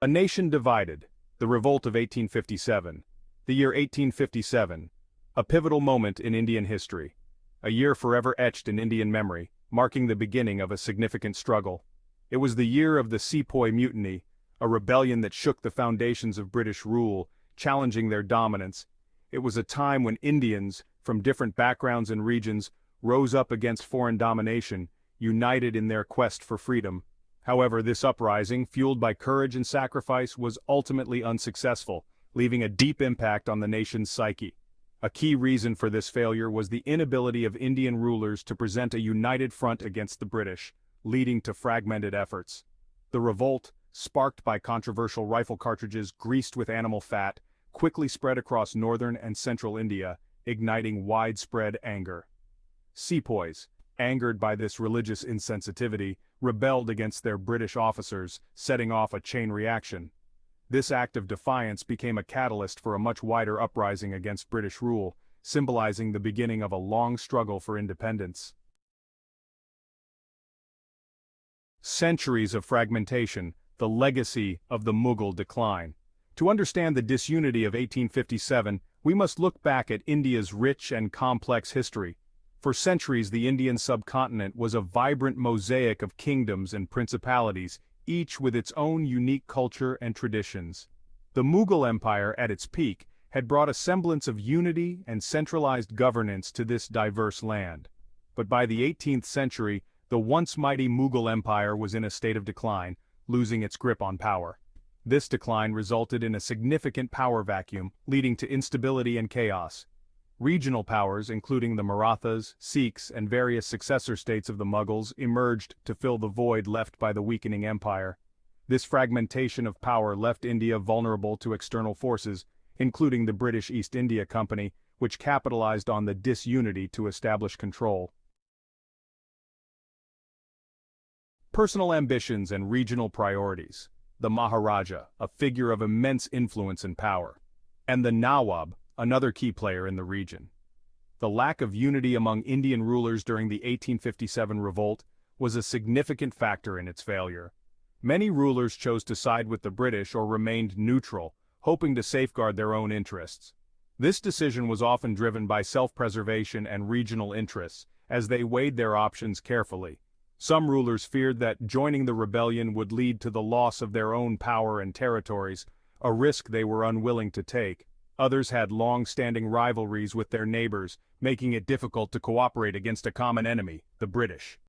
A nation divided, the Revolt of 1857. The year 1857, a pivotal moment in Indian history. A year forever etched in Indian memory, marking the beginning of a significant struggle. It was the year of the Sepoy Mutiny, a rebellion that shook the foundations of British rule, challenging their dominance. It was a time when Indians, from different backgrounds and regions, rose up against foreign domination, united in their quest for freedom. However, this uprising, fueled by courage and sacrifice, was ultimately unsuccessful, leaving a deep impact on the nation's psyche. A key reason for this failure was the inability of Indian rulers to present a united front against the British, leading to fragmented efforts. The revolt, sparked by controversial rifle cartridges greased with animal fat, quickly spread across northern and central India, igniting widespread anger. Sepoys, angered by this religious insensitivity, rebelled against their British officers, setting off a chain reaction. This act of defiance became a catalyst for a much wider uprising against British rule, symbolizing the beginning of a long struggle for independence. Centuries of fragmentation, the legacy of the Mughal decline. To understand the disunity of 1857, we must look back at India's rich and complex history. For centuries, the Indian subcontinent was a vibrant mosaic of kingdoms and principalities, each with its own unique culture and traditions. The Mughal Empire, at its peak, had brought a semblance of unity and centralized governance to this diverse land. But by the 18th century, the once mighty Mughal Empire was in a state of decline, losing its grip on power. This decline resulted in a significant power vacuum, leading to instability and chaos. Regional powers, including the Marathas, Sikhs, and various successor states of the Mughals, emerged to fill the void left by the weakening empire. This fragmentation of power left India vulnerable to external forces, including the British East India Company, which capitalized on the disunity to establish control. Personal ambitions and regional priorities. The Maharaja, a figure of immense influence and power. And the Nawab, another key player in the region. The lack of unity among Indian rulers during the 1857 revolt was a significant factor in its failure. Many rulers chose to side with the British or remained neutral, hoping to safeguard their own interests. This decision was often driven by self-preservation and regional interests, as they weighed their options carefully. Some rulers feared that joining the rebellion would lead to the loss of their own power and territories, a risk they were unwilling to take. Others had long-standing rivalries with their neighbors, making it difficult to cooperate against a common enemy, the British.